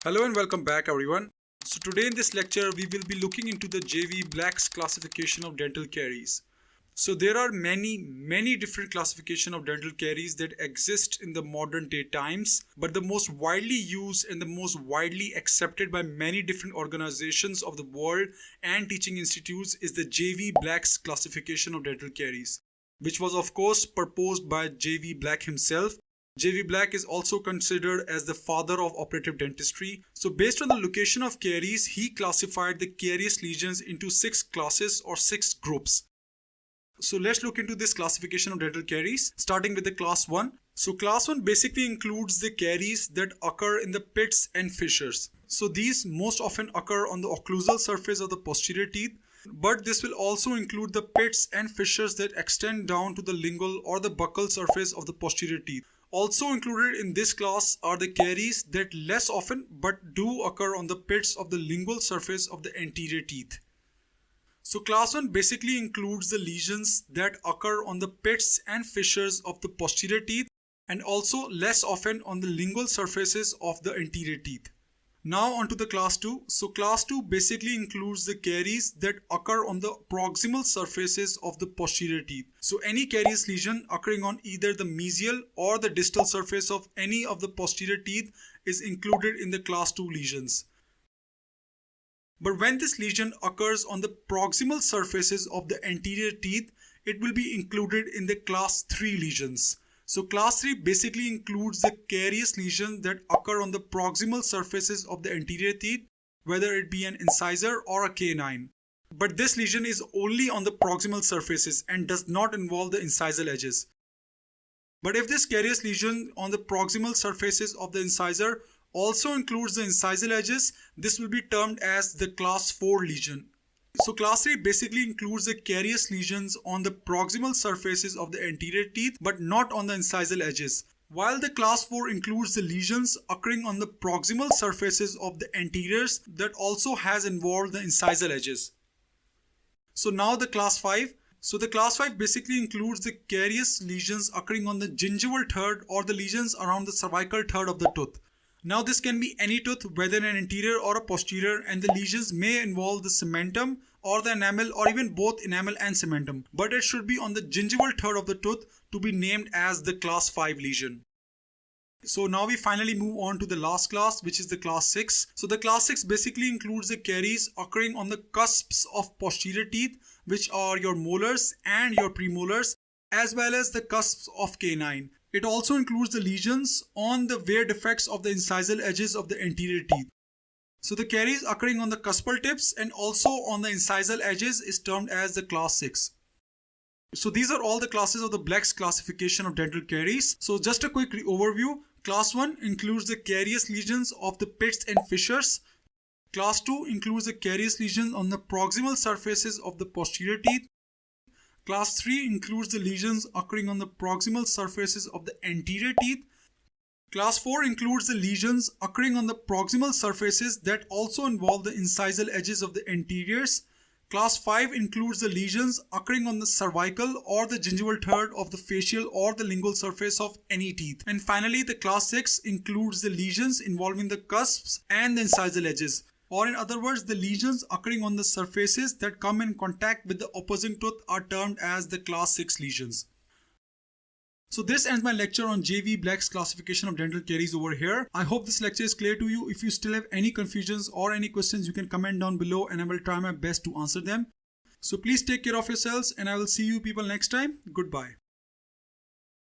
Hello and welcome back everyone. So today in this lecture we will be looking into the J.V. Black's classification of dental caries. So there are many different classification of dental caries that exist in the modern day times, but the most widely used and the most widely accepted by many different organizations of the world and teaching institutes is the J.V. Black's classification of dental caries, which was of course proposed by J.V. Black himself. J.V. Black is also considered as the father of operative dentistry. So based on the location of caries, he classified the carious lesions into 6 classes or 6 groups. So let's look into this classification of dental caries, starting with the class 1. So class 1 basically includes the caries that occur in the pits and fissures. So these most often occur on the occlusal surface of the posterior teeth, but this will also include the pits and fissures that extend down to the lingual or the buccal surface of the posterior teeth. Also included in this class are the caries that less often but do occur on the pits of the lingual surface of the anterior teeth. So class 1 basically includes the lesions that occur on the pits and fissures of the posterior teeth and also less often on the lingual surfaces of the anterior teeth. Now on to the class 2. So class 2 basically includes the caries that occur on the proximal surfaces of the posterior teeth. So any carious lesion occurring on either the mesial or the distal surface of any of the posterior teeth is included in the class 2 lesions. But when this lesion occurs on the proximal surfaces of the anterior teeth, it will be included in the class 3 lesions. So class 3 basically includes the carious lesions that occur on the proximal surfaces of the anterior teeth, whether it be an incisor or a canine. But this lesion is only on the proximal surfaces and does not involve the incisal edges. But if this carious lesion on the proximal surfaces of the incisor also includes the incisal edges, this will be termed as the class 4 lesion. So class 3 basically includes the carious lesions on the proximal surfaces of the anterior teeth but not on the incisal edges, while the class 4 includes the lesions occurring on the proximal surfaces of the anteriors that also has involved the incisal edges. So now the class 5. So the class 5 basically includes the carious lesions occurring on the gingival third or the lesions around the cervical third of the tooth. Now this can be any tooth, whether an anterior or a posterior, and the lesions may involve the cementum or the enamel or even both enamel and cementum, but it should be on the gingival third of the tooth to be named as the class 5 lesion. So now we finally move on to the last class, which is the class 6. So the class 6 basically includes the caries occurring on the cusps of posterior teeth, which are your molars and your premolars, as well as the cusps of canine. It also includes the lesions on the wear defects of the incisal edges of the anterior teeth. So the caries occurring on the cuspal tips and also on the incisal edges is termed as the class 6. So these are all the classes of the Black's classification of dental caries. So just a quick overview. Class 1 includes the carious lesions of the pits and fissures. Class 2 includes the carious lesions on the proximal surfaces of the posterior teeth. Class 3 includes the lesions occurring on the proximal surfaces of the anterior teeth. Class 4 includes the lesions occurring on the proximal surfaces that also involve the incisal edges of the anteriors. Class 5 includes the lesions occurring on the cervical or the gingival third of the facial or the lingual surface of any teeth. And finally, the class 6 includes the lesions involving the cusps and the incisal edges. Or in other words, the lesions occurring on the surfaces that come in contact with the opposing tooth are termed as the class 6 lesions. So this ends my lecture on J.V. Black's classification of dental caries over here. I hope this lecture is clear to you. If you still have any confusions or any questions, you can comment down below and I will try my best to answer them. So please take care of yourselves and I will see you people next time. Goodbye.